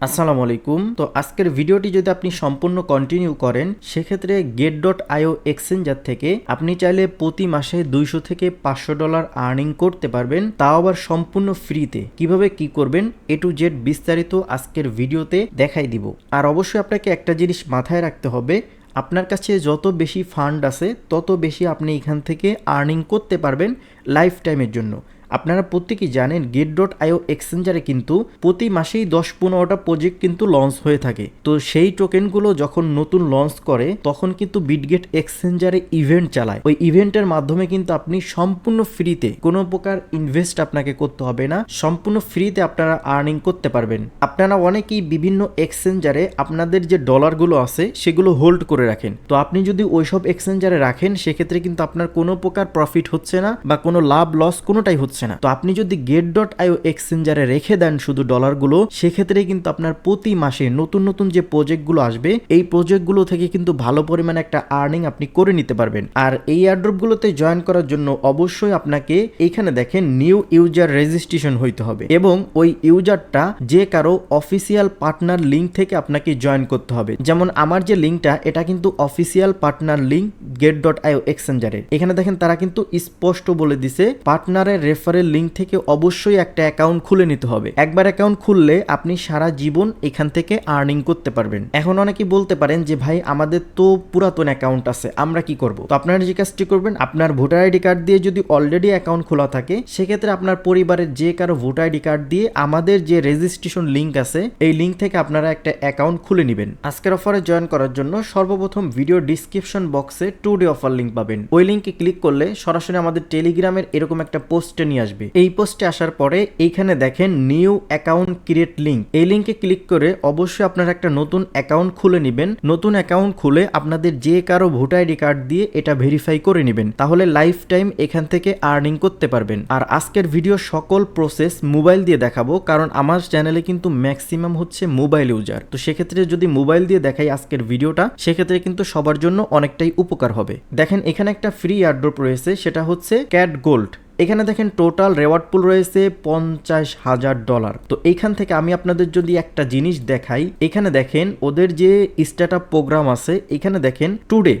আসসালামু আলাইকুম। তো আজকের ভিডিওটি যদি আপনি সম্পূর্ণ কন্টিনিউ করেন সেক্ষেত্রে get.io এক্সচেঞ্জার থেকে আপনি চাইলে প্রতি মাসে 200 থেকে $500 আর্নিং করতে পারবেন, তাও আবার সম্পূর্ণ ফ্রিতে। কিভাবে কি করবেন এ টু জেড বিস্তারিত আজকের ভিডিওতে দেখাই দিব। আর অবশ্যই আপনাকে একটা জিনিস মাথায় রাখতে হবে, আপনার কাছে যত বেশি ফান্ড আছে তত বেশি আপনি এখান থেকে আর্নিং করতে পারবেন লাইফ টাইমের জন্য। আপনারা প্রত্যেকেই জানেন get.io এক্সচেঞ্জারে কিন্তু প্রতি মাসেই 10-15টা প্রজেক্ট কিন্তু লঞ্চ হয়ে থাকে। তো সেই টোকেনগুলো যখন নতুন লঞ্চ করে তখন কিন্তু বিটগেট এক্সচেঞ্জারে ইভেন্ট চালায়। ওই ইভেন্টের মাধ্যমে কিন্তু আপনি সম্পূর্ণ ফ্রিতে, কোনো প্রকার ইনভেস্ট আপনাকে করতে হবে না, সম্পূর্ণ ফ্রিতে আপনারা আর্নিং করতে পারবেন। আপনারা অনেকেই বিভিন্ন এক্সচেঞ্জারে আপনাদের যে ডলারগুলো আছে সেগুলো হোল্ড করে রাখেন। তো আপনি যদি ওইসব এক্সচেঞ্জারে রাখেন সেক্ষেত্রে কিন্তু আপনার কোনো প্রকার প্রফিট হচ্ছে না বা কোনো লাভ লস কোনোটাই হচ্ছে না। তো আপনি যদি get.io এক্সচেঞ্জারে রেখে দেন শুধু ডলারগুলো, সেক্ষেত্রে কিন্তু আপনার প্রতি মাসে নতুন নতুন যে প্রজেক্টগুলো আসবে এই প্রজেক্টগুলো থেকে কিন্তু ভালো পরিমাণে একটা আর্নিং আপনি করে নিতে পারবেন। আর এই এয়ারড্রপগুলোতে জয়েন করার জন্য অবশ্যই আপনাকে এখানে দেখেন নিউ ইউজার রেজিস্ট্রেশন হইতে হবে এবং ওই ইউজারটা যে কারো অফিসিয়াল পার্টনার লিঙ্ক থেকে আপনাকে জয়েন করতে হবে। যেমন আমার যে লিঙ্কটা এটা কিন্তু অফিসিয়াল পার্টনার লিঙ্ক get.io এক্সচেঞ্জারের। এখানে দেখেন তারা কিন্তু স্পষ্ট বলে দিছে পার্টনারের রেফারেল লিঙ্ক থেকে অবশ্যই একটা অ্যাকাউন্ট খুলে নিতে হবে। একবার অ্যাকাউন্ট খুললে আপনি সারা জীবন এখান থেকে আর্নিং করতে পারবেন। এখন অনেকেই বলতে পারেন যে ভাই আমাদের তো পুরাতন অ্যাকাউন্ট আছে, আমরা কি করব? তো আপনারা যে কাজটি করবেন, আপনার ভোটার আইডি কার্ড দিয়ে যদি অলরেডি অ্যাকাউন্ট খোলা থাকে সেক্ষেত্রে আপনার পরিবারের যে কারো ভোটার আইডি কার্ড দিয়ে আমাদের যে রেজিস্ট্রেশন লিঙ্ক আছে এই লিঙ্ক থেকে আপনারা একটা অ্যাকাউন্ট খুলে নেবেন। আজকের অফারে জয়েন করার জন্য সর্বপ্রথম ভিডিও ডিসক্রিপশন বক্সে 2 ডে অফার লিঙ্ক পাবেন। ওই লিঙ্কে ক্লিক করলে সরাসরি আমাদের টেলিগ্রামের এরকম একটা পোস্টে নিয়ে আসবে। এই পোস্টে আসার পরে এইখানে দেখেন নিউ অ্যাকাউন্ট ক্রিয়েট লিঙ্ক, এই লিঙ্কে ক্লিক করে অবশ্যই আপনারা একটা নতুন অ্যাকাউন্ট খুলে নেবেন। নতুন অ্যাকাউন্ট খুলে আপনাদের যে কারো ভোটার আইডি কার্ড দিয়ে এটা ভেরিফাই করে নেবেন, তাহলে লাইফ টাইম এখান থেকে আর্নিং করতে পারবেন। আর আজকের ভিডিও সকল প্রসেস মোবাইল দিয়ে দেখাবো, কারণ আমার চ্যানেলে কিন্তু ম্যাক্সিমাম হচ্ছে মোবাইল ইউজার। তো সেক্ষেত্রে যদি মোবাইল দিয়ে দেখাই আজকের ভিডিওটা, সেক্ষেত্রে কিন্তু সবার জন্য অনেকটাই উপকার হবে। দেখেন এখানে একটা ফ্রি এয়ারড্রপ রয়েছে, সেটা হচ্ছে ক্যাট গোল্ড। এখানে দেখেন টোটাল রেওয়ার্ড পুল রয়েছে $50,000। তো এইখান থেকে আমি আপনাদের যদি একটা জিনিস দেখাই, এখানে দেখেন ওদের যে স্টার্টআপ প্রোগ্রাম আছে, এখানে দেখেন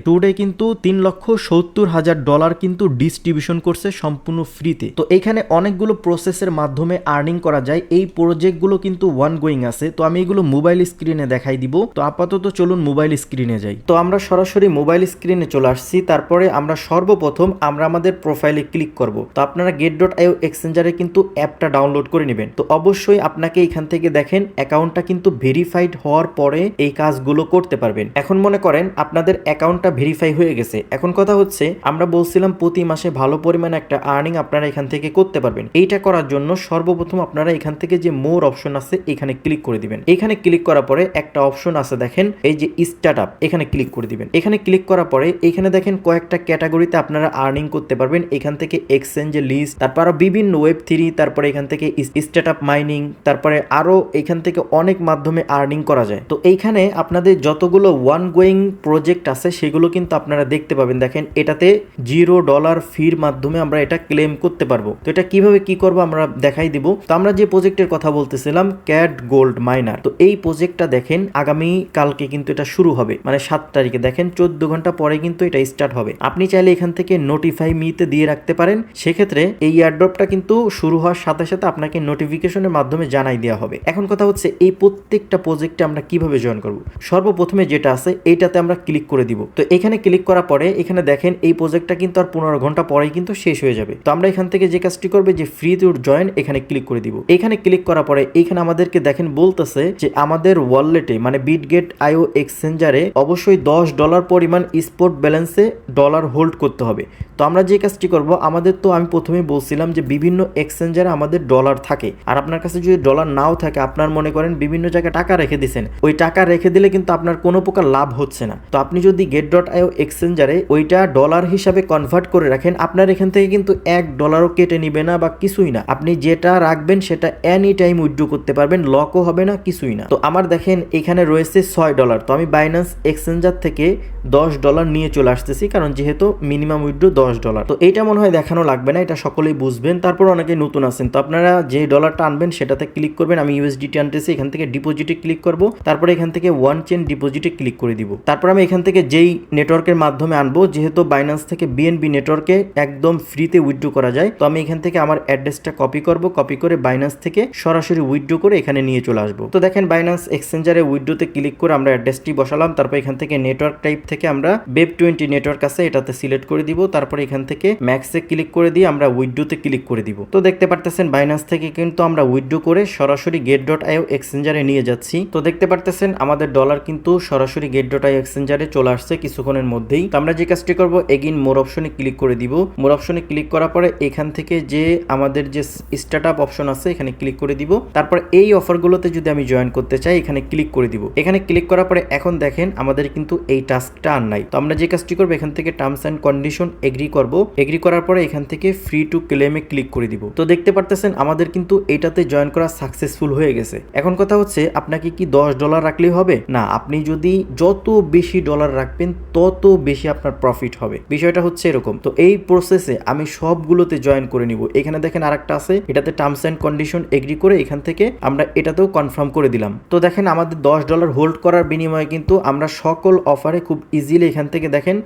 টুডে কিন্তু $3,70,000 কিন্তু ডিস্ট্রিবিউশন করছে সম্পূর্ণ ফ্রিতে। তো এখানে অনেকগুলো প্রসেসের মাধ্যমে আর্নিং করা যায়। এই প্রজেক্টগুলো কিন্তু ওয়ান গোয়িং আছে, তো আমি এগুলো মোবাইল স্ক্রিনে দেখাই দিব। তো আপাতত চলুন মোবাইল স্ক্রিনে যাই। তো আমরা সরাসরি মোবাইল স্ক্রিনে চলে আসছি। তারপরে আমরা সর্বপ্রথম আমাদের প্রোফাইলে ক্লিক করব। তো আপনারা get.io এক্সচেঞ্জারে কিন্তু অ্যাপটা ডাউনলোড করে নেবেন। তো অবশ্যই আপনাকে এখান থেকে দেখেন অ্যাকাউন্টটা কিন্তু ভেরিফাইড হওয়ার পরে এই কাজগুলো করতে পারবেন। এখন মনে করেন আপনাদের অ্যাকাউন্টটা ভেরিফাই হয়ে গেছে। এখন কথা হচ্ছে আমরা বলছিলাম প্রতি মাসে ভালো পরিমাণে একটা আর্নিং আপনারা এখান থেকে করতে পারবেন। এইটা করার জন্য সর্বপ্রথম আপনারা এখান থেকে যে মোর অপশন আছে এখানে ক্লিক করে দিবেন। এখানে ক্লিক করার পরে একটা অপশন আছে দেখেন এই যে স্টার্টআপ, এখানে ক্লিক করে দিবেন। এখানে ক্লিক করার পরে এখানে দেখেন কয়েকটা ক্যাটাগরিতে আপনারা আর্নিং করতে পারবেন। এখান থেকে এক্সচেঞ্জ লিস্ট, তারপর বিভিন্ন Web3, তারপরে এখান থেকে স্টার্টআপ মাইনিং, তারপরে আরো এখান থেকে অনেক মাধ্যমে আর্নিং করা যায়। তো এইখানে আপনাদের যতগুলো ওয়ান গোয়িং প্রজেক্ট আছে সেগুলো কিন্তু আপনারা দেখতে পাবেন। দেখেন এটাতে $0 ফির মাধ্যমে আমরা এটা ক্লেম করতে পারবো। তো এটা কিভাবে কি করব আমরা দেখাই দিব। তো আমরা যে প্রজেক্টের কথা বলতেছিলাম ক্যাট গোল্ড মাইনার, তো এই প্রজেক্টটা দেখেন আগামী কালকে কিন্তু এটা শুরু হবে, মানে 7 তারিখে। দেখেন 14 ঘন্টা পরে কিন্তু এটা স্টার্ট হবে। আপনি চাইলে এখান থেকে নোটিফাই মিতে দিয়ে রাখতে পারেন। সেক্ষেত্রে এই এয়ারড্রপটা কিন্তু শুরু হওয়ার সাথে সাথে আপনাকে নোটিফিকেশনের মাধ্যমে জানাই দেওয়া হবে। এখন কথা হচ্ছে এই প্রত্যেকটা প্রজেক্টে আমরা কিভাবে জয়েন করব। সর্বপ্রথমে যেটা আছে এইটাতে আমরা ক্লিক করে দিব। তো এখানে ক্লিক করার পরে এখানে দেখেন এই প্রজেক্টটা কিন্তু আর 15 ঘন্টা পরেই কিন্তু শেষ হয়ে যাবে। তো আমরা এখান থেকে যে কাজটি করবে যে ফ্রি টু জয়েন, এখানে ক্লিক করে দিব। এখানে ক্লিক করার পরে এখানে আমাদেরকে দেখেন বলতেছে যে আমাদের ওয়ালেটে মানে বিটগেট.io এক্সচেঞ্জারে অবশ্যই $10 পরিমাণ স্পট ব্যালেন্সে ডলার হোল্ড করতে হবে। তো আমরা যে কাজটি করব, আমাদের তো আমি প্রথমেই বলছিলাম যে বিভিন্ন এক্সচেঞ্জারে আমাদের ডলার থাকে। আর আপনার কাছে যদি ডলার নাও থাকে, আপনার মনে করেন বিভিন্ন জায়গায় টাকা রেখে দিয়েছেন, ওই টাকা রেখে দিলে কিন্তু আপনার কোনো প্রকার লাভ হচ্ছে না। তো আপনি যদি get.io এক্সচেঞ্জারে ওইটা ডলার হিসাবে কনভার্ট করে রাখেন, আপনার এখান থেকে কিন্তু $1 কেটে নিবে না বা কিছুই না। আপনি যেটা রাখবেন সেটা এনি টাইম উইথড্র করতে পারবেন, লকও হবে না, কিছুই না। তো আমার দেখেন এখানে রয়েছে $6। তো আমি বাইন্যান্স এক্সচেঞ্জার থেকে $10 নিয়ে চলে আসতেছি, কারণ যেহেতু মিনিমাম উইথড্র $10। তো এইটা মনে হয় দেখানো লাগবে না, এটা সকলেই বুঝবেন, তারপর অনেকেই নতুন আছেন। তো আপনারা যে ডলারটা আনবেন সেটাতে ক্লিক করবেন। আমি ইউএসডিটি আনতেছি, এখান থেকে ডিপোজিটে ক্লিক করব, তারপরে এখান থেকে ওয়ান চেন ডিপোজিটে ক্লিক করে দিব। তারপর আমি এখান থেকে যেই নেটওয়ার্কের মাধ্যমে আনবো, যেহেতু বাইন্যান্স থেকে বিএনবি নেটওয়ার্কে একদম ফ্রিতে উইথড্র করা যায়, তো আমি এখান থেকে আমার অ্যাড্রেসটা কপি করব, কপি করে বাইন্যান্স থেকে সরাসরি উইথড্র করে এখানে নিয়ে চলে আসবো। তো দেখেন বাইন্যান্স এক্সচেঞ্জারে উইথড্রোতে ক্লিক করে আমরা অ্যাড্রেসটি বসালাম, তারপর এখান থেকে নেটওয়ার্ক টাইপ থেকে আমরা Web20 নেটওয়ার্ক আছে এটাতে সিলেক্ট করে দিব, তারপর এখান থেকে ম্যাক্সে ক্লিক করে দিয়ে আমরা উইথড্রোতে ক্লিক করে দিব। তো দেখতে পারতেছেন বাইন্যান্স থেকে কিন্তু আমরা উইথড্রো করে সরাসরি Get.io এক্সচেঞ্জারে নিয়ে যাচ্ছি। তো দেখতে পারতেছেন আমাদের ডলার কিন্তু সরাসরি Get.io এক্সচেঞ্জারে চলে আসছে কিছুক্ষণের মধ্যেই। তো আমরা যে কাজটি করব, এগেইন মোর অপশনে ক্লিক করে দিব। মোর অপশনে ক্লিক করার পরে এখান থেকে যে আমাদের যে স্টার্টআপ অপশন আছে এখানে ক্লিক করে দিব। তারপর এই অফারগুলোতে যদি আমি জয়েন করতে চাই এখানে ক্লিক করে দিব। এখানে ক্লিক করার পরে এখন দেখেন আমাদের কিন্তু এই টাস্কটা আর নাই। তো আমরা যে কাজটি করব, এখান থেকে টার্মস এন্ড কন্ডিশন এগ্রি করব। এগ্রি করার পরে এখান থেকে ফ্রি টু ক্লেমে ক্লিক করে দিব। তো দেখতে পারতেছেন আমাদের কিন্তু এটাতে জয়েন করা সাকসেসফুল হয়ে গেছে। এখন কথা হচ্ছে আপনাকে কি $10 রাখলেই হবে না, আপনি যদি যত বেশি ডলার রাখবেন তত বেশি আপনার প্রফিট হবে। বিষয়টা হচ্ছে এরকম। তো এই প্রসেসে আমি সবগুলোতে জয়েন করে নিব। এখানে দেখেন আরেকটা আছে, এটাতে টার্মস এন্ড কন্ডিশন এগ্রি করে এখান থেকে আমরা এটাতেও কনফার্ম করে দিলাম। তো দেখেন আমাদের $10 হোল্ড করার বিনিময়ে কিন্তু আমরা সকল অফারে খুব ইজিলি এখান থেকে দেখেন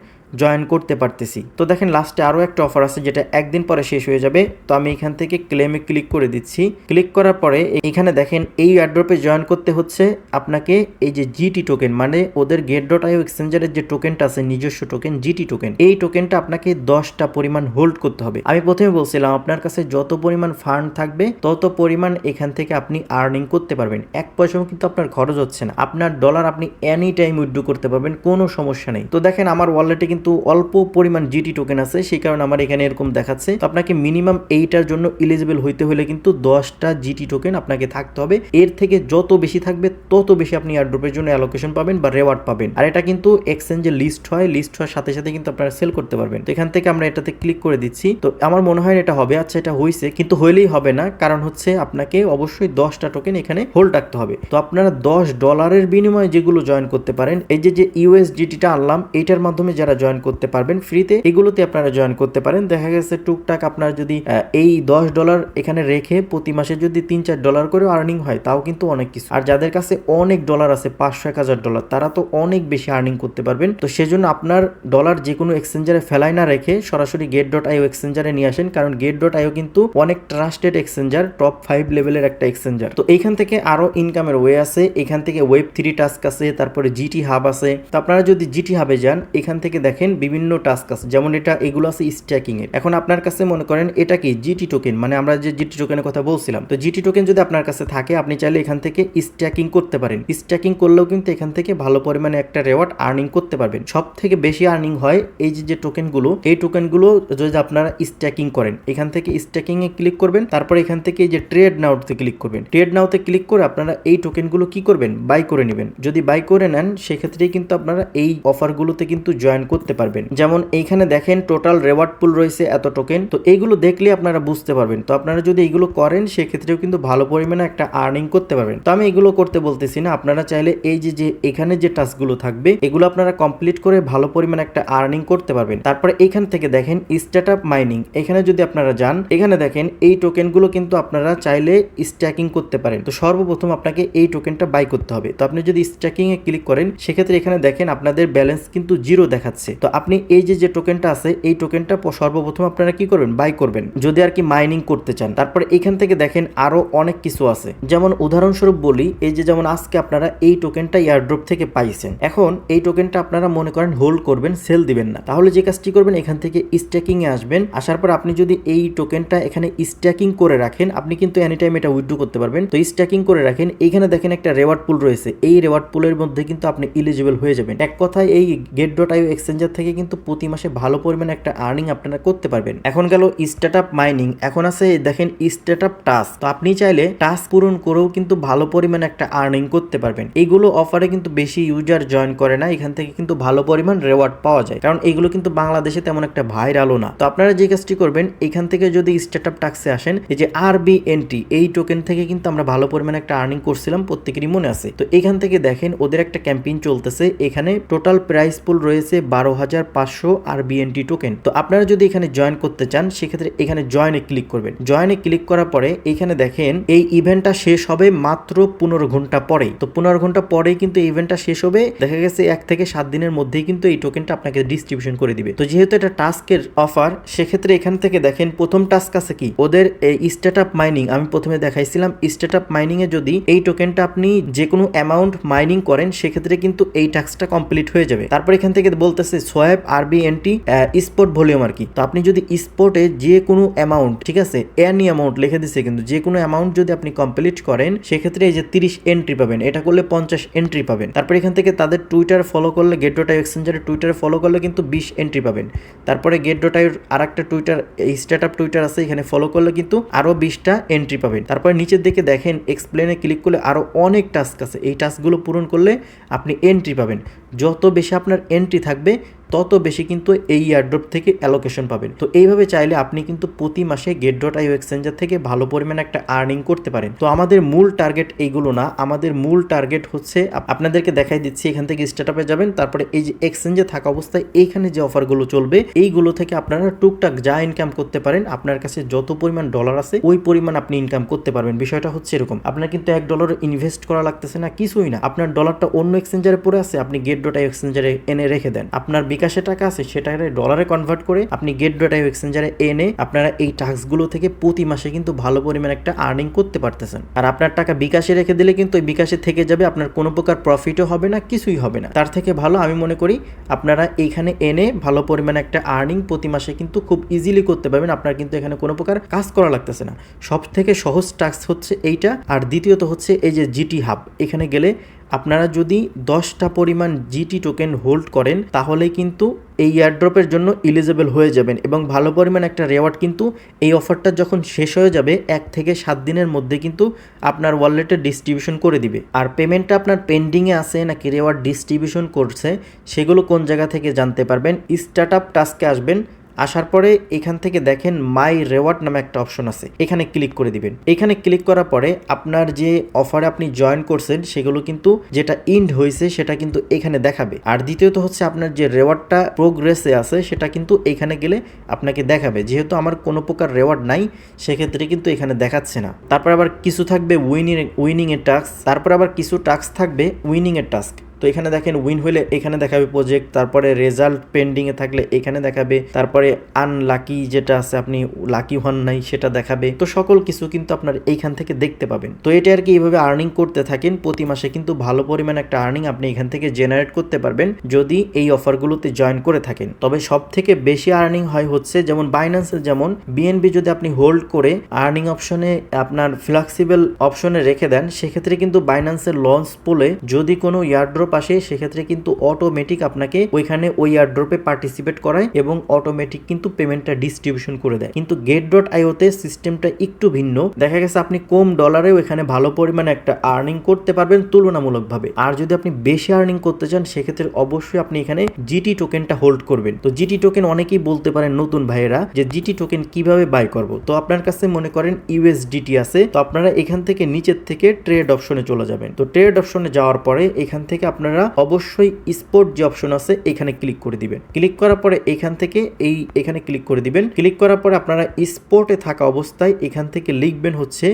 জয়েন করতে পারতেছি। তো দেখেন লাস্টে আরও একটা অফার আছে যেটা একদিন পরে শেষ হয়ে যাবে। তো আমি এখান থেকে ক্লেমে ক্লিক করে দিচ্ছি। ক্লিক করার পরে এখানে দেখেন এই এয়ারড্রপে জয়েন করতে হচ্ছে আপনাকে এই যে জিটি টোকেন, মানে ওদের Get.io এক্সচেঞ্জারের যে টোকেনটা আছে নিজস্ব টোকেন জিটি টোকেন, এই টোকেনটা আপনাকে 10টা পরিমাণ হোল্ড করতে হবে। আমি প্রথমে বলছিলাম আপনার কাছে যত পরিমাণ ফান্ড থাকবে তত পরিমাণ এখান থেকে আপনি আর্নিং করতে পারবেন। এক পয়সাও কিন্তু আপনার খরচ হচ্ছে না। আপনার ডলার আপনি এনি টাইম উইথড্র করতে পারবেন, কোনো সমস্যা নেই। তো দেখেন আমার ওয়ালেটে কিন্তু অল্প পরিমাণ জিটি টোকেন আছে, সেই কারণে আমার এখানে এরকম দেখাচ্ছে। তো আপনাকে মিনিমাম এইটার জন্য এলিজিবল হইতে হলে কিন্তু 10টা জিটি টোকেন আপনাকে থাকতে হবে। এর থেকে যত বেশি থাকবে তত বেশি আপনি এয়ারড্রপের জন্য অ্যালোকেশন পাবেন বা রেওয়ার্ড পাবেন। আর এটা কিন্তু এক্সচেঞ্জে লিস্ট হয়, লিস্ট হওয়ার সাথে সাথে কিন্তু আপনারা সেল করতে পারবেন। তো এখান থেকে আমরা এটাতে ক্লিক করে দিচ্ছি। তো আমার মনে হয় এটা হবে। আচ্ছা এটা হয়েছে, কিন্তু হইলেই হবে না, কারণ হচ্ছে আপনাকে অবশ্যই 10টা টোকেন এখানে হোল্ড রাখতে হবে। তো আপনারা $10 বিনিময়ে যেগুলো জয়েন করতে পারেন, এই যে ইউএসডিটিটা আনলাম এইটার মাধ্যমে যারা জয়েন করতে পারবেন ফ্রিতে, এগুলোতে আপনারা জয়েন করতে পারেন। দেখা গেছে টুকটাক আপনার যদি এই $10 এখানে রেখে প্রতি মাসে যদি $3-4 করে আর্নিং হয় তাও কিন্তু অনেক কিছু। আর যাদের কাছে অনেক ডলার আছে, $500-1000, তারা তো অনেক বেশি আর্নিং করতে পারবেন। তো সেজন্য আপনার ডলার যে কোনো এক্সচেঞ্জারে ফেলাই না রেখে সরাসরি Get.io এক্সচেঞ্জারে নিয়ে আসেন, কারণ Get.io কিন্তু অনেক ট্রাস্টেড এক্সচেঞ্জার, টপ 5 লেভেলের একটা এক্সচেঞ্জার। তো এইখান থেকে আরো ইনকামের ওয়ে আছে। এখান থেকে Web3 টাস্ক আছে, তারপরে জিটি হাব আছে। তো আপনারা যদি জিটি হাবে যান এখান থেকে দেখেন বিভিন্ন টাস্ক আছে, যেমন এগুলো আছে স্ট্যাকিং এর। এখন আপনার কাছে মনে করেন এটা কি জিটি টোকেন, মানে আমরা যে জিটি টোকেনের কথা বলছিলাম, তো জিটি টোকেন যদি আপনার কাছে থাকে আপনি চাইলে এখান থেকে স্ট্যাকিং করতে পারেন। স্ট্যাকিং করলেও কিন্তু এখান থেকে ভালো পরিমাণে একটা রেওয়ার্ড আর্নিং করতে পারবেন। সব থেকে বেশি আর্নিং হয় এই যে টোকেনগুলো, এই টোকেনগুলো যদি আপনারা স্ট্যাকিং করেন, এখান থেকে স্ট্যাকিং এ ক্লিক করবেন, তারপর এখান থেকে এই যে ট্রেড নাওতে ক্লিক করবেন। ট্রেড নাওতে ক্লিক করে আপনারা এই টোকেনগুলো কি করবেন, বাই করে নেবেন। যদি বাই করে নেন সেক্ষেত্রেই কিন্তু আপনারা এই অফারগুলোতে কিন্তু জয়েন করতে পারবেন। যেমন এইখানে দেখেন টোটাল রেওয়ার্ড পুল রয়েছে এত টোকেন। তো এইগুলো দেখলে আপনারা বুঝতে পারবেন। তো আপনারা যদি এইগুলো করেন সেক্ষেত্রেও কিন্তু ভালো পরিমাণে একটা আর্নিং করতে পারবেন। তো আমি এগুলো করতে বলতেছি না, আপনারা চাইলে এই যে এখানে যে টাস্কগুলো থাকবে এগুলো আপনারা কমপ্লিট করে ভালো পরিমাণে একটা আর্নিং করতে পারবেন। তারপরে এখান থেকে দেখেন স্টার্টআপ মাইনিং, এখানে যদি আপনারা যান এখানে দেখেন এই টোকেনগুলো কিন্তু আপনারা চাইলে স্ট্যাকিং করতে পারেন। তো সর্বপ্রথম আপনাকে এই টোকেনটা বাই করতে হবে। তো আপনি যদি স্ট্যাকিং এ ক্লিক করেন সেক্ষেত্রে এখানে দেখেন আপনাদের ব্যালেন্স কিন্তু 0 দেখাচ্ছে। তো আপনি এই যে টোকেনটা আছে এই টোকেনটা সর্বপ্রথম আপনারা কি করবেন, বাই করবেন যদি আর কি মাইনিং করতে চান। তারপরে এখান থেকে দেখেন আরো অনেক কিছু আছে, যেমন উদাহরণস্বরূপ বলি, এই যে যেমন আজকে আপনারা এই টোকেনটা এয়ারড্রপ থেকে পাইছেন। এখন এই টোকেনটা আপনারা মনে করেন হোল্ড করবেন, সেল দিবেন না, তাহলে যে কাজটি করবেন এখান থেকে স্ট্যাকিং এ আসবেন। আসার পর আপনি যদি এই টোকেনটা এখানে স্ট্যাকিং করে রাখেন আপনি কিন্তু এনি টাইম এটা উইথড্র করতে পারবেন। তো স্ট্যাকিং করে রাখেন, এইখানে দেখেন একটা রেওয়ার্ড পুল রয়েছে, এই রেওয়ার্ড পুলের মধ্যে কিন্তু আপনি এলিজিবল হয়ে যাবেন। এক কথায় এই Get.io এক্সচেঞ্জার থেকে কিন্তু প্রতি মাসে ভালো পরিমাণে একটা আর্নিং আপনারা করতে পারবেন। এখন গেল স্টার্টআপ মাইনিং, এখন আছে দেখেন স্টার্টআপ টাস্ক। তো আপনি চাইলে টাস্ক পূরণ করেও কিন্তু ভালো পরিমাণে একটা আর্নিং করতে পারবেন। এইগুলো অফারে কিন্তু বেশি ইউজার জয়েন করে না, এখান থেকে কিন্তু ভালো পরিমাণ রেওয়ার্ড পাওয়া যায়, কারণ এইগুলো কিন্তু বাংলাদেশে তেমন একটা ভাইরালও না। তো আপনারা যে কাজটি করবেন এখান থেকে যদি স্টার্টআপ টাস্কে আসেন, এই যে RBNT এই টোকেন থেকে কিন্তু আমরা ভালো পরিমাণে একটা আর্নিং করছিলাম, প্রত্যেকেরই মনে আছে। তো এখান থেকে দেখেন ওদের একটা ক্যাম্পেইন চলতেছে, এখানে টোটাল প্রাইস পুল রয়েছে 12,500 RBNT টোকেন। তো আপনারা যদি এখানে জয়েন করতে চান সেক্ষেত্রে এখানে জয়েনে ক্লিক করবেন। জয়েনে ক্লিক করার পরে এখানে দেখেন এই ইভেন্টটা শেষ হবে মাত্র 15 ঘন্টা পরেই। তো 15 ঘন্টা পরেই কিন্তু এই ইভেন্টটা শেষ হবে, দেখা গেছে 1 থেকে 7 দিনের মধ্যেই কিন্তু এই টোকেনটা আপনাকে ডিস্ট্রিবিউশন করে দিবে। তো যেহেতু এটা টাস্কের অফার সেক্ষেত্রে এখান থেকে দেখেন প্রথম টাস্ক আছে কি ওদের এই স্টার্টআপ মাইনিং। আমি প্রথমে দেখাইছিলাম স্টার্টআপ মাইনিং এ যদি এই টোকেনটা আপনি যে কোনো অ্যামাউন্ট মাইনিং করেন সেক্ষেত্রে কিন্তু এই টাস্কটা কমপ্লিট হয়ে যাবে। তারপর এখান থেকে বলতেছে সোয়াপ RBNT স্পট ভলিউম আর কি। তো আপনি যদি স্পটে যে কোনো অ্যামাউন্ট, ঠিক আছে এনি অ্যামাউন্ট লিখে দিচ্ছে কিন্তু যে কোনো অ্যামাউন্ট যদি আপনি কমপ্লিট করেন সেক্ষেত্রে এই যে 30 এন্ট্রি পাবেন, এটা করলে 50 এন্ট্রি পাবেন। তারপর এখান থেকে তাদের টুইটার ফলো করলে Get.io এক্সচেঞ্জারের টুইটারে ফলো করলে কিন্তু 20 এন্ট্রি পাবেন। তারপরে Get.io আর একটা টুইটার স্টার্টআপ টুইটার আছে এখানে ফলো করলে কিন্তু আরো 20টা এন্ট্রি পাবেন। তারপরে নিচের দিকে দেখেন এক্সপ্লেনে ক্লিক করলে আরো অনেক টাস্ক আছে, এই টাস্কগুলো পূরণ করলে আপনি এন্ট্রি পাবেন। যত বেশি আপনার এন্ট্রি থাকবে তত বেশি কিন্তু এই এয়ারড্রপ থেকে অ্যালোকেশন পাবেন। তো এইভাবে চাইলে আপনি কিন্তু প্রতি মাসে Get.io এক্সচেঞ্জার থেকে ভালো পরিমাণে একটা আর্নিং করতে পারেন। তো আমাদের মূল টার্গেট এইগুলো না, আমাদের মূল টার্গেট হচ্ছে আপনাদেরকে দেখাই দিচ্ছি এখান থেকে স্টার্টআপে যাবেন, তারপরে এই যে এক্সচেঞ্জে থাকা অবস্থায় এইখানে যে অফারগুলো চলবে এইগুলো থেকে আপনারা টুকটাক যা ইনকাম করতে পারেন, আপনার কাছে যত পরিমাণ ডলার আছে ওই পরিমাণ আপনি ইনকাম করতে পারবেন। বিষয়টা হচ্ছে এরকম, আপনার কিন্তু $1 ইনভেস্ট করা লাগতেছে না, কিছুই না। আপনার ডলারটা অন্য এক্সচেঞ্জারে পড়ে আছে, আপনি Get.io এক্সচেঞ্জারে এনে রেখে দেন। আপনার বিকাশে টাকা আছে সেটাকে ডলারে কনভার্ট করে আপনি Get.io এক্সচেঞ্জারে এনে আপনারা এই টাস্কগুলো থেকে প্রতি মাসে কিন্তু ভালো পরিমাণ একটা আর্নিং করতে পারতেছেন। আর আপনার টাকা বিকাশে রেখে দিলে কিন্তু ওই বিকাশে থেকে যাবে, আপনার কোনো প্রকার প্রফিটও হবে না, কিছুই হবে না। তার থেকে ভালো আমি মনে করি আপনারা এইখানে এনে ভালো পরিমাণ একটা আর্নিং প্রতি মাসে কিন্তু খুব ইজিলি করতে পারবেন। আপনার কিন্তু এখানে কোনো প্রকার কাজ করা লাগতেছে না। সব থেকে সহজ টাস্ক হচ্ছে এইটা। আর দ্বিতীয়ত হচ্ছে এই যে জিটি হাব, এখানে গেলে আপনারা যদি 10টা পরিমাণ জিটি টোকেন হোল্ড করেন তাহলে কিন্তু এই এয়ারড্রপের জন্য এলিজিবল হয়ে যাবেন এবং ভালো পরিমাণ একটা রেওয়ার্ড কিন্তু এই অফারটা যখন শেষ হয়ে যাবে 1 থেকে 7 দিনের মধ্যে কিন্তু আপনার ওয়ালেটে ডিস্ট্রিবিউশন করে দিবে। আর পেমেন্টটা আপনার পেন্ডিংয়ে আছে নাকি রেওয়ার্ড ডিস্ট্রিবিউশন করছে সেগুলো কোন জায়গা থেকে জানতে পারবেন। স্টার্টআপ টাস্কে আসবেন, আসার পরে এখান থেকে দেখেন মাই রেওয়ার্ড নামে একটা অপশন আছে, এখানে ক্লিক করে দিবেন। এখানে ক্লিক করার পরে আপনার যে অফারে আপনি জয়েন করছেন সেগুলো কিন্তু যেটা ইন্ড হয়েছে সেটা কিন্তু এখানে দেখাবে। আর দ্বিতীয়ত হচ্ছে আপনার যে রেওয়ার্ডটা প্রোগ্রেসে আছে সেটা কিন্তু এখানে গেলে আপনাকে দেখাবে। যেহেতু আমার কোনো প্রকার রেওয়ার্ড নাই সেক্ষেত্রে কিন্তু এখানে দেখাচ্ছে না। তারপর আবার কিছু থাকবে উইনিং এর টাস্ক, তারপর আবার কিছু টাস্ক থাকবে উইনিং এর টাস্ক। তো এখানে দেখেন উইন হলে এখানে দেখাবে প্রজেক্ট, তারপরে রেজাল্ট পেন্ডিং এ থাকলে এখানে দেখাবে, তারপরে আনলাকি যেটা আছে আপনি লাকি হন নাই সেটা দেখাবে। তো সকল কিছু কিন্তু আপনার এইখান থেকে দেখতে পাবেন। তো এটা আর কি এইভাবে আর্নিং করতে থাকেন, প্রতি মাসে কিন্তু ভালো পরিমাণ একটা আর্নিং আপনি এখান থেকে জেনারেট করতে পারবেন যদি এই অফারগুলোতে জয়েন করে থাকেন। তবে সব থেকে বেশি আর্নিং হয় হচ্ছে যেমন বাইন্যান্সের, যেমন বিএনবি যদি আপনি হোল্ড করে আর্নিং অপশনে আপনার ফ্লেক্সিবল অপশনে রেখে দেন সেক্ষেত্রে কিন্তু বাইন্যান্সের লঞ্চ পোলে যদি কোনো এয়ারড্রপ আসে সেক্ষেত্রে কিন্তু অটোমেটিক আপনাকে ওইখানে ওই এয়ারড্রপে পার্টিসিপেট করায় এবং অটোমেটিক কিন্তু পেমেন্টটা ডিস্ট্রিবিউশন করে দেয়। কিন্তু Get.io তে সিস্টেমটা একটু ভিন্ন, দেখা গেছে আপনি কম ডলারেও এখানে ভালো পরিমাণে একটা আর্নিং করতে পারবেন তুলনামূলকভাবে। আর যদি আপনি বেশি আর্নিং করতে চান সেক্ষেত্রে অবশ্যই আপনি এখানে জিটি টোকেনটা হোল্ড করবেন। তো জিটি টোকেন অনেকেই বলতে পারেন নতুন ভাইয়েরা যে জিটি টোকেন কিভাবে বাই করব। তো আপনার কাছে মনে করেন USDT আছে, তো আপনারা এখান থেকে নিচের থেকে ট্রেড অপশনে চলে যাবেন। তো ট্রেড অপশনে যাওয়ার পরে এখান থেকে আপনারা অবশ্যই স্পট যে অপশন আছে এখানে ক্লিক করে দিবেন। ক্লিক করার পরে এখান থেকে এখানে ক্লিক করে দিবেন। ক্লিক করার পরে আপনারা স্পটে থাকা অবস্থায় এখান থেকে লিখবেন হচ্ছে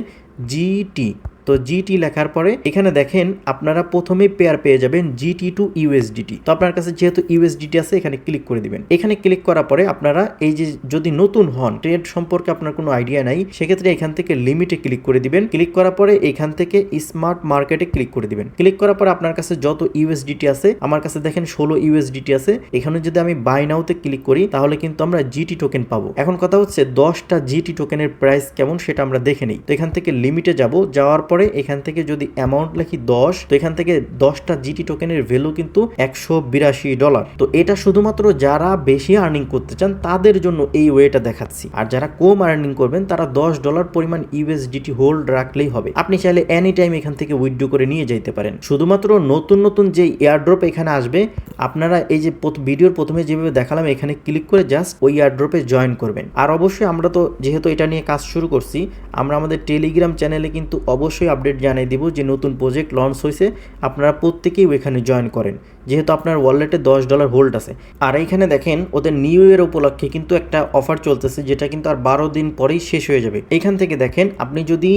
জিটি। তো জিটি লেখার পরে এখানে দেখেন আপনারা প্রথমে পেয়ার পেয়ে যাবেন GT টু USDT। তো আপনার কাছে যেহেতু USDT আছে এখানে ক্লিক করে দিবেন। এখানে ক্লিক করার পরে আপনারা এই যে যদি নতুন হন, ট্রেড সম্পর্কে আপনার কোনো আইডিয়া নাই, সেক্ষেত্রে এখান থেকে লিমিটে ক্লিক করে দিবেন। ক্লিক করার পরে এখান থেকে স্মার্ট মার্কেটে ক্লিক করে দিবেন। ক্লিক করার পরে আপনার কাছে যত USDT আছে, আমার কাছে দেখেন 16 USDT আছে, এখানে যদি আমি বাই নাওতে ক্লিক করি তাহলে কিন্তু আমরা GT টোকেন পাবো। এখন কথা হচ্ছে 10টা GT টোকেনের প্রাইস কেমন সেটা আমরা দেখে নিই। তো এখান থেকে লিমিটে যাব, যাওয়ার পরে এখান থেকে যদি অ্যামাউন্ট লিখি 10, তো এখান থেকে 10টা জিটি টোকেনের ভ্যালু কিন্তু $182। তো এটা শুধুমাত্র যারা বেশি আর্নিং করতে চান তাদের জন্য এই ওয়েটা দেখাচ্ছি। আর যারা কম আর্নিং করবেন তারা $10 পরিমাণ USDT হোল্ড রাখলেই হবে। আপনি চাইলে এনি টাইম এখান থেকে উইথড্র করে নিয়ে যাইতে পারেন। শুধুমাত্র নতুন নতুন যে এয়ারড্রপ এখানে আসবে আপনারা এই যে ভিডিওর প্রথমে যেভাবে দেখালাম এখানে ক্লিক করে জাস্ট ওই এয়ারড্রপে জয়েন করবেন। আর অবশ্যই আমরা তো যেহেতু এটা নিয়ে কাজ শুরু করছি, আমরা আমাদের টেলিগ্রাম চ্যানেলে কিন্তু অবশ্যই অবশ্যই আপডেট জানিয়ে দিব যে নতুন প্রজেক্ট লঞ্চ হয়েছে, আপনারা প্রত্যেকেই ওইখানে জয়েন করেন, যেহেতু আপনার ওয়ালেটে $10 হোল্ড আছে। আর এইখানে দেখেন ওদের নিউ ইয়ার উপলক্ষে কিন্তু একটা অফার চলতেছে, যেটা কিন্তু আর 12 দিন পরেই শেষ হয়ে যাবে। এখান থেকে দেখেন আপনি যদি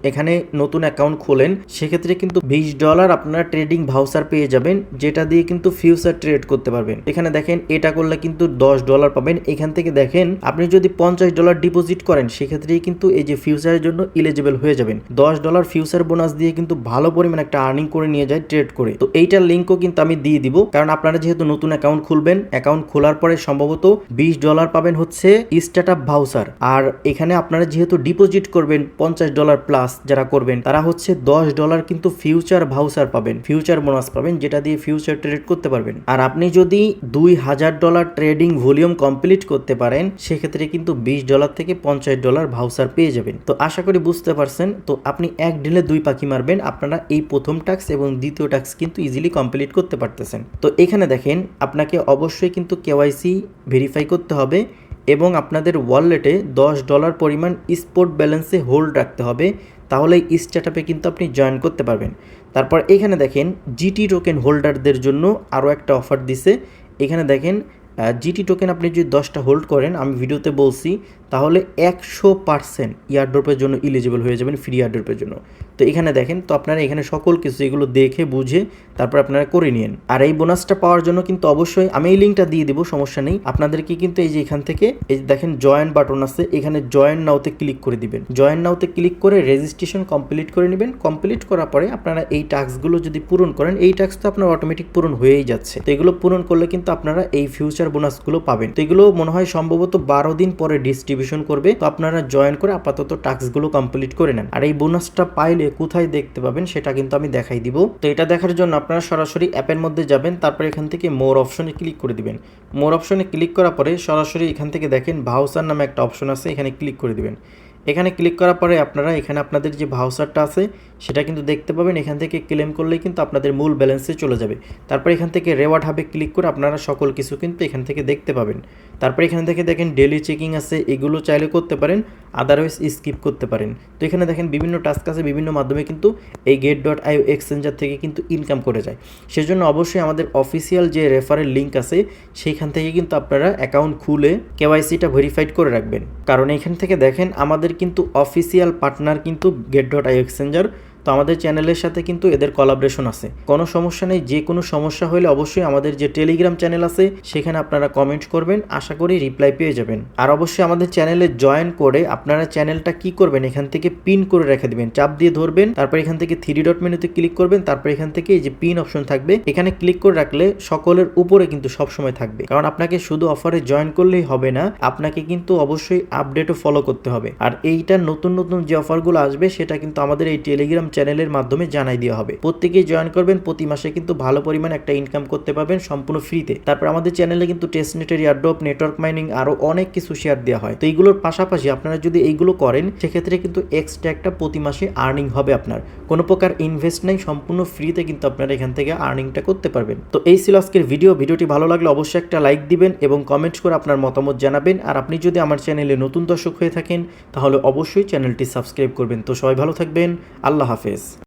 এখানে নতুন অ্যাকাউন্ট খোলেন, সেক্ষেত্রে কিন্তু $20 আপনারা ট্রেডিং ভাউচার পেয়ে যাবেন, যেটা দিয়ে কিন্তু ফিউচার ট্রেড করতে পারবেন। এখানে দেখেন এটা করলে কিন্তু $10 পাবেন। এখান থেকে দেখেন আপনি যদি $50 ডিপোজিট করেন, সেক্ষেত্রেই কিন্তু এই যে ফিউচারের জন্য ইলিজিবল হয়ে যাবেন। $10 ফিউচার বোনাস দিয়ে কিন্তু ভালো পরিমাণ একটা আর্নিং করে নিয়ে যায় ট্রেড করে। তো এইটার লিঙ্কও কিন্তু আমি দিয়ে দিব, কারণ আপনারা যেহেতু নতুন অ্যাকাউন্ট খুলবেন, অ্যাকাউন্ট খোলার পরে সম্ভবত $20 পাবেন হচ্ছে স্টার্টআপ ভাউচার। আর এখানে আপনারা যেহেতু ডিপোজিট করবেন $50 প্লাস যারা করবেন, তারা হচ্ছে $10 কিন্তু ফিউচার ভাউচার পাবেন, ফিউচার বোনাস পাবেন, যেটা দিয়ে ফিউচার ট্রেড করতে পারবেন। আর আপনি যদি $2000 ট্রেডিং ভলিউম কমপ্লিট করতে পারেন, সেক্ষেত্রে কিন্তু $20 থেকে $50 ভাউচার পেয়ে যাবেন। তো আশা করি বুঝতে পারছেন। তো আপনি এক ঢিলে 2 পাখি মারবেন, আপনারা এই প্রথম টাস্ক এবং দ্বিতীয় টাস্ক কিন্তু ইজিলি কমপ্লিট করতে পারতেছেন। তো এখানে দেখেন আপনাকে অবশ্যই কিন্তু কেওয়াইসি ভেরিফাই করতে হবে এবং আপনাদের ওয়ালেটে $10 পরিমাণ স্পট ব্যালেন্সে হোল্ড রাখতে হবে, তাহলে এই স্টার্টআপে কিন্তু আপনি জয়েন করতে পারবেন। তারপর এখানে দেখেন জিটি টোকেন হোল্ডারদের জন্য আরও একটা অফার দিছে। এখানে দেখেন জিটি টোকেন আপনি যদি 10টা হোল্ড করেন, আমি ভিডিওতে বলছি, তাহলে 100% ইয়ারড্রপের জন্য ইলিজিবল হয়ে যাবেন, ফ্রি ইয়ারড্রপের জন্য। তো এখানে দেখেন, তো আপনারা এখানে সকল কিছু এগুলো দেখে বুঝে তারপর আপনারা করে নিন। আর এই বোনাসটা পাওয়ার জন্য কিন্তু অবশ্যই আমি এই লিঙ্কটা দিয়ে দিব, সমস্যা নেই। আপনাদেরকে কিন্তু এই যে এখান থেকে এই যে দেখেন জয়েন বাটন আছে, এখানে জয়েন নাওতে ক্লিক করে দিবেন। জয়েন নাওতে ক্লিক করে রেজিস্ট্রেশন কমপ্লিট করে নেবেন। কমপ্লিট করার পরে আপনারা এই টাস্কগুলো যদি পূরণ করেন, এই টাস্ক তো আপনার অটোমেটিক পূরণ হয়েই যাচ্ছে। তো এগুলো পূরণ করলে কিন্তু আপনারা এই ফিউচার বোনাসগুলো পাবেন। তো এগুলো মনে হয় সম্ভবত 12 দিন পরে ডিস্ট্রিবিউশন করবে। তো আপনারা জয়েন করে আপাতত টাস্কগুলো কমপ্লিট করে নেন। আর এই বোনাসটা পাইলে কোথায় দেখতে পাবেন সেটা কিন্তু আমি দেখাই দিব। তো এটা দেখার জন্য আপনারা সরাসরি অ্যাপের মধ্যে যাবেন, তারপর এখান থেকে মোর অপশনে ক্লিক করে দিবেন। মোর অপশনে ক্লিক করার পরে সরাসরি এখান থেকে দেখেন ভাউচার নামে একটা অপশন আছে, এখানে ক্লিক করে দিবেন। এখানে ক্লিক করার পরে আপনারা এখানে আপনাদের যে ভাউচারটা আছে সেটা কিন্তু দেখতে পাবেন। এখান থেকে ক্লেম করলেই কিন্তু আপনাদের মূল ব্যালেন্সে চলে যাবে। তারপর এখান থেকে রেওয়ার্ড হাবে ক্লিক করে আপনারা সকল কিছু কিন্তু এখান থেকে দেখতে পাবেন। তারপর এখান থেকে দেখেন ডেলি চেকিং আছে, এগুলো চাইলে করতে পারেন, আদারওয়াইজ স্কিপ করতে পারেন। তো এখানে দেখেন বিভিন্ন টাস্ক আছে, বিভিন্ন মাধ্যমে কিন্তু এই get.io এক্সচেঞ্জার থেকে কিন্তু ইনকাম করে যায়। সেজন্য অবশ্যই আমাদের অফিসিয়াল যে রেফারেল লিঙ্ক আছে সেইখান থেকে কিন্তু আপনারা অ্যাকাউন্ট খুলে কেওয়াইসিটা ভেরিফাইড করে রাখবেন। কারণ এখান থেকে দেখেন আমাদের কিন্তু অফিসিয়াল পার্টনার কিন্তু get.io এক্সচেঞ্জার। তো আমাদের চ্যানেলের সাথে কিন্তু এদের কোলাবরেশন আছে। কোনো সমস্যা নেই, যে কোনো সমস্যা হলে অবশ্যই আমাদের যে টেলিগ্রাম চ্যানেল আছে সেখানে আপনারা কমেন্ট করবেন, আশা করি রিপ্লাই পেয়ে যাবেন। আর অবশ্যই আমাদের চ্যানেলে জয়েন করে আপনারা চ্যানেলটা কি করবেন, এখান থেকে পিন করে রেখে দিবেন, চাপ দিয়ে ধরবেন, তারপর এখান থেকে 3 ডট মেনুতে ক্লিক করবেন, তারপর এখান থেকে এই যে পিন অপশন থাকবে এখানে ক্লিক করে রাখলে সকলের উপরে কিন্তু সবসময় থাকবে। কারণ আপনাকে শুধু অফারে জয়েন করলেই হবে না, আপনাকে কিন্তু অবশ্যই আপডেটও ফলো করতে হবে। আর এইটার নতুন নতুন যে অফারগুলো আসবে সেটা কিন্তু আমাদের এই টেলিগ্রাম চ্যানেলের মাধ্যমে জানাই দেওয়া হবে। প্রত্যেকেই জয়েন করবেন, প্রতি মাসে কিন্তু ভালো পরিমাণ একটা ইনকাম করতে পারবেন সম্পূর্ণ ফ্রিতে। তারপর আমাদের চ্যানেলে কিন্তু টেস্টনেটের এয়ারড্রপ, নেটওয়ার্ক মাইনিং আরো অনেক কিছু শেয়ার দেওয়া হয়। তো এইগুলোর পাশাপাশি আপনারা যদি এইগুলো করেন, সেক্ষেত্রে কিন্তু এক্সট্রা একটা প্রতি মাসে আর্নিং হবে। আপনার কোনো প্রকার ইনভেস্ট নেই, সম্পূর্ণ ফ্রিতে কিন্তু আপনারা এখান থেকে আর্নিংটা করতে পারবেন। তো এই ছিল আজকের ভিডিওটি ভালো লাগলে অবশ্যই একটা লাইক দিবেন এবং কমেন্টস করে আপনার মতামত জানাবেন। আর আপনি যদি আমার চ্যানেলে নতুন দর্শক হয়ে থাকেন, তাহলে অবশ্যই চ্যানেলটি সাবস্ক্রাইব করবেন। তো সবাই ভালো থাকবেন, আল্লাহ হাফেজ।